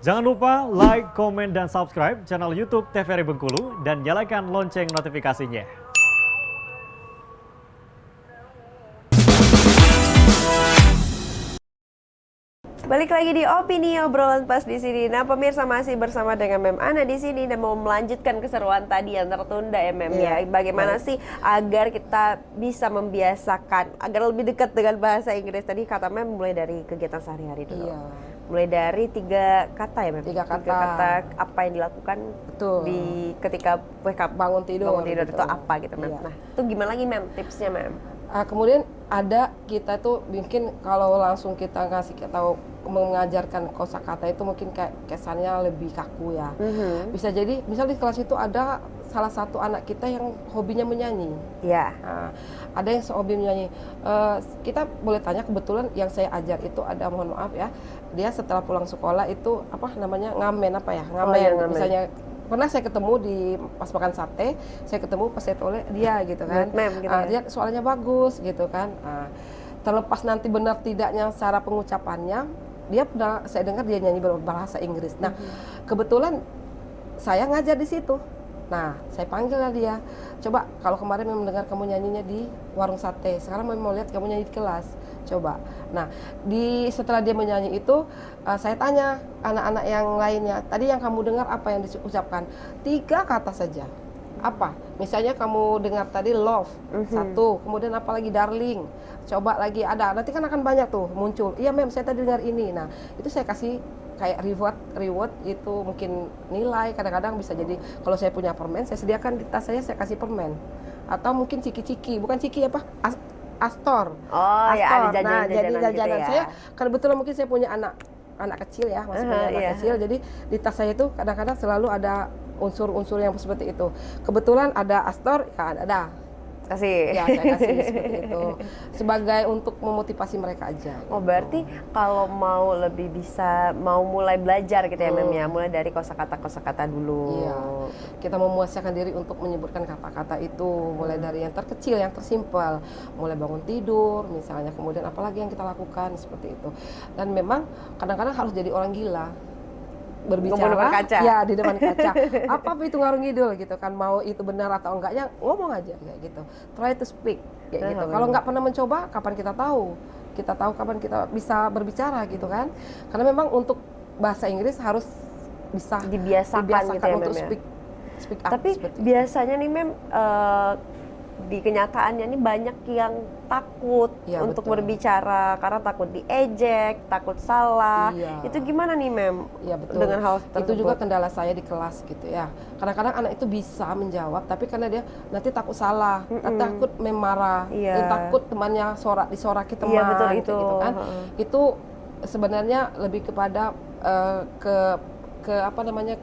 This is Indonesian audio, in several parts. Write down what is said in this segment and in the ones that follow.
Jangan lupa like, komen, dan subscribe channel YouTube TVRI Bengkulu dan nyalakan lonceng notifikasinya. Balik lagi di Opini Obrolan Pas di sini. Nah, pemirsa masih bersama dengan Mem Ana di sini dan mau melanjutkan keseruan tadi yang tertunda ya Mem ya. Bagaimana sih agar kita bisa membiasakan agar lebih dekat dengan bahasa Inggris. Tadi kata Mem mulai dari kegiatan sehari-hari dulu. Iya. Mulai dari 3 kata ya Mem. 3 kata. 3 kata apa yang dilakukan di ketika wake up, bangun tidur gitu. Itu apa gitu Mem. Iya. Nah, itu gimana lagi Mem tipsnya Mem? Kemudian ada kita tuh mungkin kalau langsung kita ngasih tahu mengajarkan kosakata itu mungkin kayak kesannya lebih kaku ya. Bisa jadi misal di kelas itu ada salah satu anak kita yang hobinya menyanyi. Iya. Ada yang hobi menyanyi. Kita boleh tanya, kebetulan yang saya ajar itu ada, mohon maaf ya, dia setelah pulang sekolah itu apa namanya ngamen apa ya ngamen. Ngamen. Misalnya pernah saya ketemu di pas makan sate, saya ketemu pas saya toleh dia gitu kan. Gitu ya? Dia suaranya bagus gitu kan. Terlepas nanti benar tidaknya secara pengucapannya, dia pernah saya dengar dia nyanyi berbahasa Inggris. Nah, kebetulan saya ngajar di situ. Nah, saya panggil lah dia. Coba kalau kemarin mendengar kamu nyanyinya di warung sate, sekarang mau lihat kamu nyanyi di kelas. Coba. Nah, setelah dia menyanyi itu, saya tanya anak-anak yang lainnya, tadi yang kamu dengar apa yang diucapkan? 3 kata saja. Apa? Misalnya kamu dengar tadi love, 1, kemudian apa lagi darling. Coba lagi ada, nanti kan akan banyak tuh muncul. Iya Mem, saya tadi dengar ini. Nah, itu saya kasih kayak reward itu mungkin nilai, kadang-kadang bisa jadi kalau saya punya permen, saya sediakan di tas saya kasih permen. Atau mungkin ciki-ciki, bukan ciki apa? Astor. Oh, ya ada jajanan-jajanan Nah, jadi jajanan gitu ya. saya kebetulan mungkin saya punya anak kecil ya, masih punya anak kecil. Jadi di tas saya itu kadang-kadang selalu ada unsur-unsur yang seperti itu. Kebetulan ada Astor, ya ada. Kasih. Ya, saya kasih seperti itu. Sebagai untuk memotivasi mereka aja. Oh, berarti kalau mau lebih bisa mulai belajar gitu ya Mem ya, mulai dari kosakata dulu. Iya. Kita memuaskan diri untuk menyebutkan kata-kata itu, mulai dari yang terkecil, yang tersimpel, mulai bangun tidur misalnya, kemudian apalagi yang kita lakukan seperti itu. Dan memang kadang-kadang harus jadi orang gila. Berbicara ya di depan kaca. Apa itu ngarung ngidul gitu kan, mau itu benar atau enggaknya ngomong aja kayak gitu. Try to speak kayak gitu. Kalau nggak pernah mencoba, kapan kita tahu? Kita tahu kapan kita bisa berbicara gitu kan? Karena memang untuk bahasa Inggris harus bisa dibiasakan gitu ya, untuk Mem, speak up. Tapi biasanya nih Mem, di kenyataannya nih banyak yang takut untuk berbicara karena takut diejek, takut salah. Itu gimana nih Mem? Iya betul. Dengan hal tersebut. Itu juga kendala saya di kelas gitu ya. Kadang-kadang anak itu bisa menjawab, tapi karena dia nanti takut salah, takut marah, takut temannya disoraki teman, betul, gitu kan. Itu sebenarnya lebih kepada ke apa namanya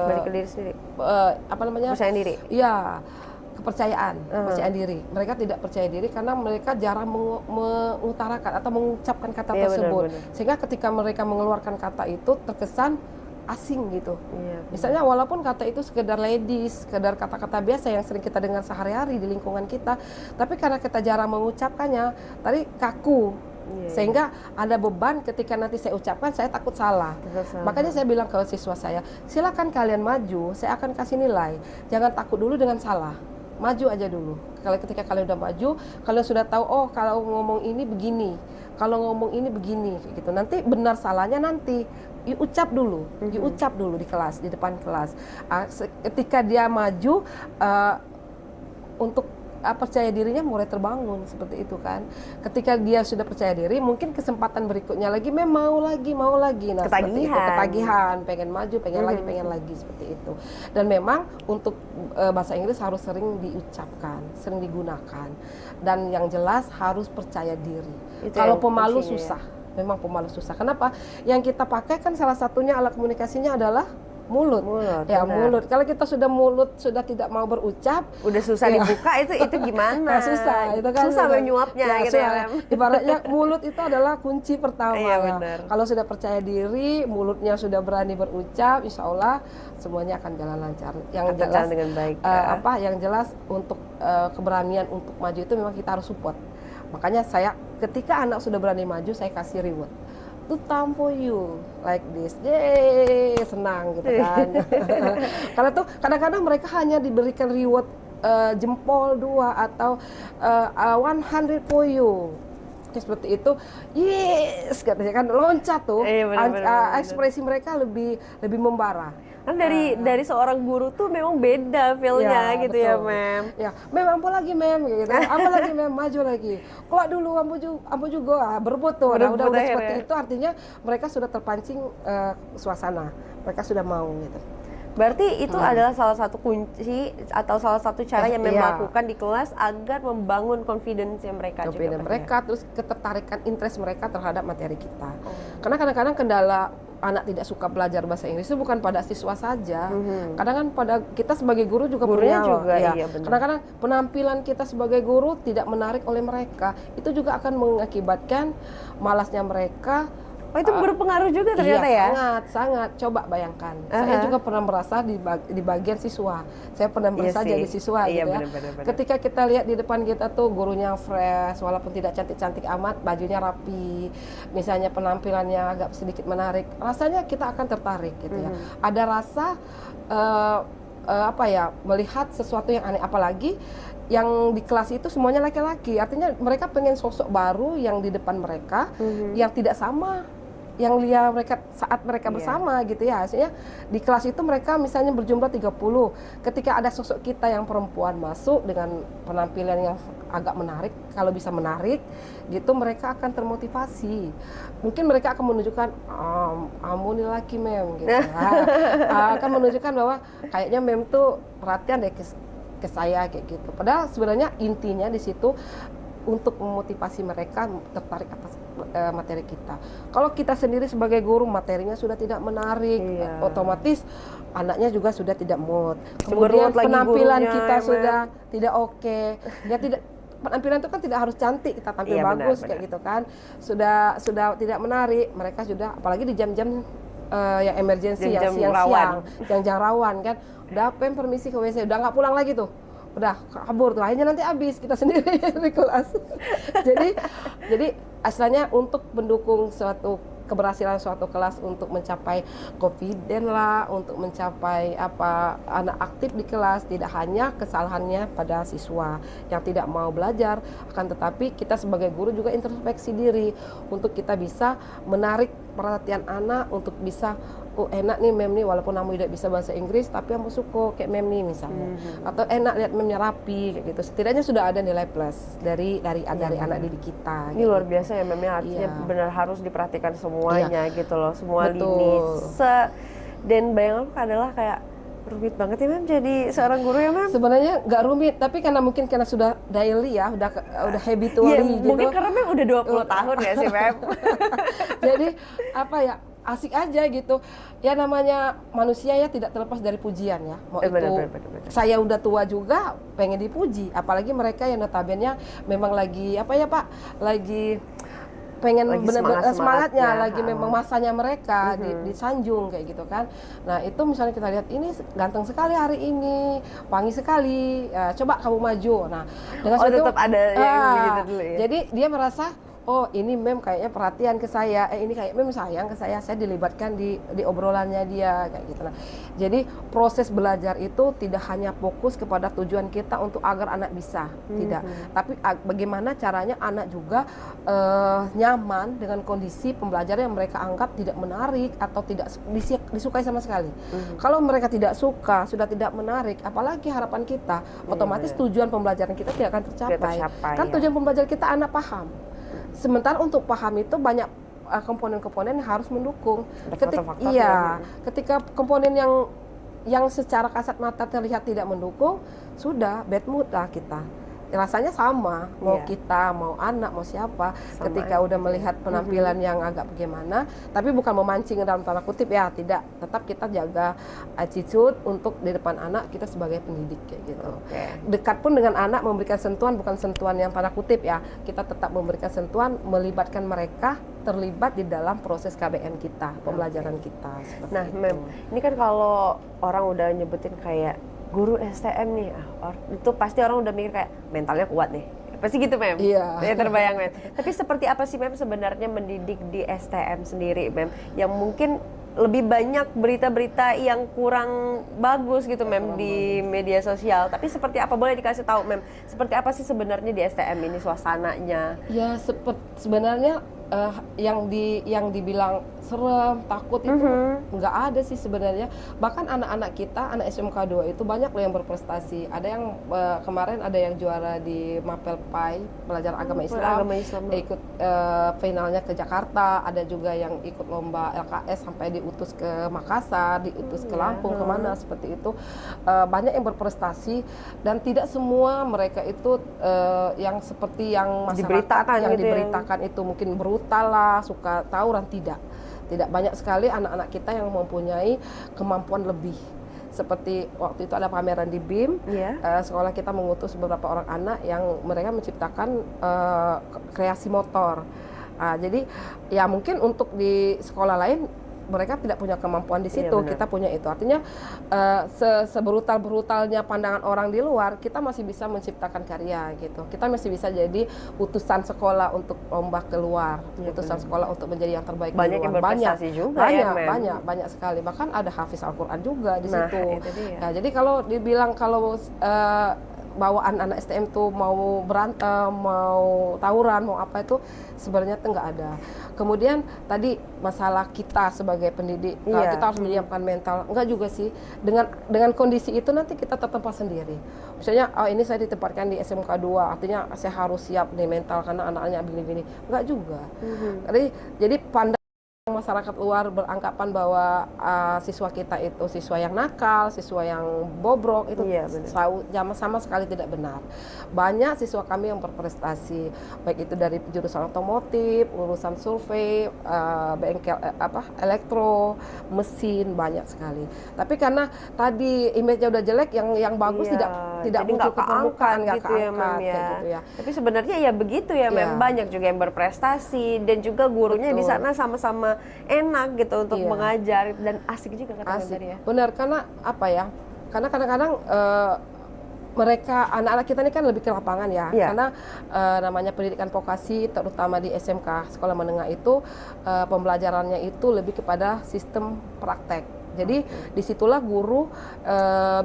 balik ke diri sendiri. Apa namanya? Percaya diri. Iya. Kepercayaan diri. Mereka tidak percaya diri karena mereka jarang mengutarakan atau mengucapkan kata tersebut. Benar. Sehingga ketika mereka mengeluarkan kata itu terkesan asing gitu. Misalnya walaupun kata itu sekedar ladies, sekedar kata-kata biasa yang sering kita dengar sehari-hari di lingkungan kita, tapi karena kita jarang mengucapkannya, tadi kaku. Sehingga ada beban ketika nanti saya ucapkan, saya takut salah. Makanya saya bilang ke siswa saya, silakan kalian maju, saya akan kasih nilai. Jangan takut dulu dengan salah. Maju aja dulu. Kalau ketika kalian udah maju, kalian sudah tahu, oh kalau ngomong ini begini, kalau ngomong ini begini, kayak gitu. Nanti benar salahnya nanti diucap dulu, diucap dulu di kelas, di depan kelas. Ketika dia maju, untuk percaya dirinya mulai terbangun seperti itu kan. Ketika dia sudah percaya diri, mungkin kesempatan berikutnya lagi mau lagi. Nah, seperti itu, ketagihan, pengen maju, pengen lagi seperti itu. Dan memang untuk bahasa Inggris harus sering diucapkan, sering digunakan. Dan yang jelas harus percaya diri. Kalau pemalu susah. Memang pemalu susah. Kenapa? Yang kita pakai kan salah satunya alat komunikasinya adalah mulut. Mulut. Kalau kita sudah tidak mau berucap, udah susah dibuka, itu gimana? Susah, itu kan susah menyuapnya gitu ya. Ibaratnya mulut itu adalah kunci pertama. Kalau sudah percaya diri, mulutnya sudah berani berucap, insya Allah semuanya akan jalan lancar. Yang jelas dengan baik. Yang jelas untuk keberanian untuk maju itu memang kita harus support. Makanya saya ketika anak sudah berani maju, saya kasih reward. do thumb for you like this, yeay, senang gitu kan. Karena tuh kadang-kadang mereka hanya diberikan reward jempol 2 atau 100 for you. Seperti itu, yes, katanya kan loncat tuh, ekspresi mereka lebih membara. Kan dari seorang guru tuh memang beda feel-nya gitu betul. ya, Mem. Ya, Mem apa lagi Mem gitu. Apa lagi Mem, maju lagi. Kok dulu ambu juga berebut tuh. Nah, udah seperti itu artinya mereka sudah terpancing suasana. Mereka sudah mau gitu. Berarti itu adalah salah satu kunci atau salah satu cara yang melakukan di kelas agar membangun confidence mereka juga. Mereka terus ketertarikan interest mereka terhadap materi kita. Karena kadang-kadang kendala anak tidak suka belajar bahasa Inggris itu bukan pada siswa saja. Kadang kan pada kita sebagai guru juga punya juga. Ya. Iya, benar. Kadang-kadang penampilan kita sebagai guru tidak menarik oleh mereka. Itu juga akan mengakibatkan malasnya mereka. Oh, itu berpengaruh juga ternyata ya? Sangat. Coba bayangkan. Saya juga pernah merasa di bagian siswa. Saya pernah merasa jadi siswa gitu ya. Bener. Ketika kita lihat di depan kita tuh gurunya fresh, walaupun tidak cantik-cantik amat, bajunya rapi, misalnya penampilannya agak sedikit menarik, rasanya kita akan tertarik gitu ya. Ada rasa melihat sesuatu yang aneh, apalagi yang di kelas itu semuanya laki-laki. Artinya mereka pengen sosok baru yang di depan mereka yang tidak sama yang lihat mereka saat mereka bersama gitu ya. Hasilnya di kelas itu mereka misalnya berjumlah 30. Ketika ada sosok kita yang perempuan masuk dengan penampilan yang agak menarik, kalau bisa menarik gitu, mereka akan termotivasi. Mungkin mereka akan menunjukkan kamu nih laki Mem gitu. Akan menunjukkan bahwa kayaknya Mem tuh perhatian deh ke saya kayak gitu. Padahal sebenarnya intinya di situ untuk memotivasi mereka tertarik atas materi kita. Kalau kita sendiri sebagai guru materinya sudah tidak menarik, otomatis anaknya juga sudah tidak mood. Kemudian penampilan kita sudah tidak oke. Ya tidak, penampilan itu kan tidak harus cantik, kita tampil bagus kayak gitu kan. Sudah tidak menarik, mereka sudah apalagi di jam-jam yang emergency, yang siang-siang, yang jam rawan kan. Udah permisi ke WC, udah nggak pulang lagi tuh. Udah kabur tuh, akhirnya nanti habis kita sendiri di kelas. jadi asalnya untuk mendukung keberhasilan suatu kelas untuk mencapai confident lah, untuk mencapai anak aktif di kelas, tidak hanya kesalahannya pada siswa yang tidak mau belajar, akan tetapi kita sebagai guru juga introspeksi diri untuk kita bisa menarik perhatian anak untuk bisa enak nih Mem nih, walaupun kamu tidak bisa bahasa Inggris tapi kamu suka kayak Mem nih misalnya, atau enak lihat Memnya rapi kayak gitu. Setidaknya sudah ada nilai plus dari anak didik kita. Ini luar biasa ya Memnya, artinya benar harus diperhatikan semuanya gitu loh, semua lini. Dan bayangan aku adalah kayak rumit banget ya Mem jadi seorang guru ya Mem? Sebenarnya nggak rumit, tapi karena sudah daily ya, udah habitually gitu. Mungkin karena Mem udah 20 tahun ya sih Mem. Jadi asik aja gitu. Ya namanya manusia ya tidak terlepas dari pujian ya. Mau itu bener. Saya udah tua juga pengen dipuji, apalagi mereka yang notabene memang lagi lagi pengen benar-benar semangatnya, lagi memang masanya mereka disanjung kayak gitu kan. Nah itu misalnya kita lihat ini ganteng sekali hari ini, wangi sekali, coba kamu maju. Nah dengan tetap ada yang begitu dulu ya. Jadi dia merasa oh ini Mem kayaknya perhatian ke saya, ini kayak Mem sayang ke saya dilibatkan di obrolannya dia kayak gitu. Nah, jadi proses belajar itu tidak hanya fokus kepada tujuan kita untuk agar anak bisa, tidak. Tapi bagaimana caranya anak juga nyaman dengan kondisi pembelajaran yang mereka anggap tidak menarik atau tidak disukai sama sekali. Kalau mereka tidak suka, sudah tidak menarik, apalagi harapan kita, otomatis tujuan pembelajaran kita tidak akan tercapai. Kan tujuan pembelajaran kita anak paham. Sementara untuk paham itu banyak komponen-komponen yang harus mendukung. Ketika komponen yang secara kasat mata terlihat tidak mendukung, sudah bad mood lah kita. Rasanya sama, mau kita, mau anak, mau siapa, ketika udah melihat penampilan yang agak bagaimana, tapi bukan memancing dalam tanda kutip ya, tidak. Tetap kita jaga attitude untuk di depan anak kita sebagai pendidik kayak gitu. Dekat pun dengan anak, memberikan sentuhan, bukan sentuhan yang tanda kutip ya, kita tetap memberikan sentuhan, melibatkan mereka terlibat di dalam proses KBM kita, pembelajaran kita. Nah Mem, ini kan kalau orang udah nyebutin kayak guru STM nih, itu pasti orang udah mikir kayak mentalnya kuat nih, Pasti gitu, Mem? Iya. Ya, terbayang, Mem. Tapi seperti apa sih, Mem, sebenarnya mendidik di STM sendiri, Mem? Yang mungkin lebih banyak berita-berita yang kurang bagus gitu, Mem, di media sosial. Tapi seperti apa, boleh dikasih tahu, Mem? Seperti apa sih sebenarnya di STM ini suasananya? Ya sebenarnya yang dibilang serem, takut itu nggak ada sih sebenarnya. Bahkan anak-anak kita, anak SMK 2 itu banyak loh yang berprestasi. Ada yang kemarin ada yang juara di Mapel PAI, pelajaran agama Islam, ikut finalnya ke Jakarta. Ada juga yang ikut lomba LKS sampai diutus ke Makassar, diutus ke Lampung, kemana seperti itu. Banyak yang berprestasi dan tidak semua mereka itu yang seperti yang masyarakat Diberitakan yang gitu ya. diberitakan itu mungkin brutal lah, suka tawuran, tidak banyak sekali anak-anak kita yang mempunyai kemampuan lebih. Seperti waktu itu ada pameran di BIM, sekolah kita mengutus beberapa orang anak yang mereka menciptakan kreasi motor. Jadi ya mungkin untuk di sekolah lain mereka tidak punya kemampuan di situ, kita punya itu. Artinya sebrutal-brutalnya pandangan orang di luar, kita masih bisa menciptakan karya gitu. Kita masih bisa jadi utusan sekolah untuk lomba keluar, utusan sekolah untuk menjadi yang terbaik Banyak di luar. yang berprestasi juga Banyak sekali. Bahkan ada hafiz Al-Quran juga di situ. Itu dia. Nah, jadi kalau dibilang kalau bawaan anak STM tuh mau berantem, mau tawuran, mau apa itu sebenarnya itu nggak ada. Kemudian tadi masalah kita sebagai pendidik, kita harus menyiapkan mental. Enggak juga sih. Dengan kondisi itu nanti kita tertempa sendiri. Misalnya, ini saya ditempatkan di SMK 2, artinya saya harus siap nih mental karena anaknya begini-begini. Enggak juga. Jadi masyarakat luar beranggapan bahwa siswa kita itu siswa yang nakal, siswa yang bobrok, itu sama sekali tidak benar. Banyak siswa kami yang berprestasi, baik itu dari jurusan otomotif, urusan survei, bengkel elektro, mesin, banyak sekali. Tapi karena tadi image-nya udah jelek, yang bagus tidak muncul ke permukaan, nggak keangkat gitu ya. Tapi sebenarnya ya begitu ya, Mem. Banyak juga yang berprestasi dan juga gurunya di sana sama-sama enak gitu untuk mengajar dan asik juga kata ya. Benar, karena apa ya? Karena kadang-kadang mereka anak-anak kita ini kan lebih ke lapangan ya. Karena namanya pendidikan vokasi terutama di SMK sekolah menengah itu pembelajarannya itu lebih kepada sistem praktek. Jadi disitulah guru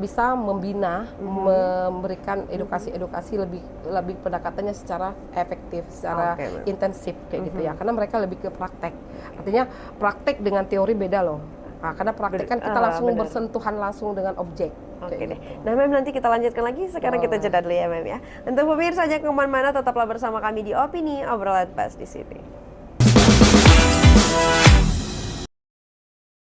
bisa membina, memberikan edukasi lebih pendekatannya secara efektif, secara intensif kayak gitu ya. Karena mereka lebih ke praktek. Artinya praktek dengan teori beda loh. Karena praktek kan kita langsung bersentuhan langsung dengan objek. Oke deh. Nah, Mem, nanti kita lanjutkan lagi. Sekarang kita jeda dulu ya, Mem ya. Untuk pemirsa jangan kemana-mana, tetaplah bersama kami di Opini Obrolan Pas di sini.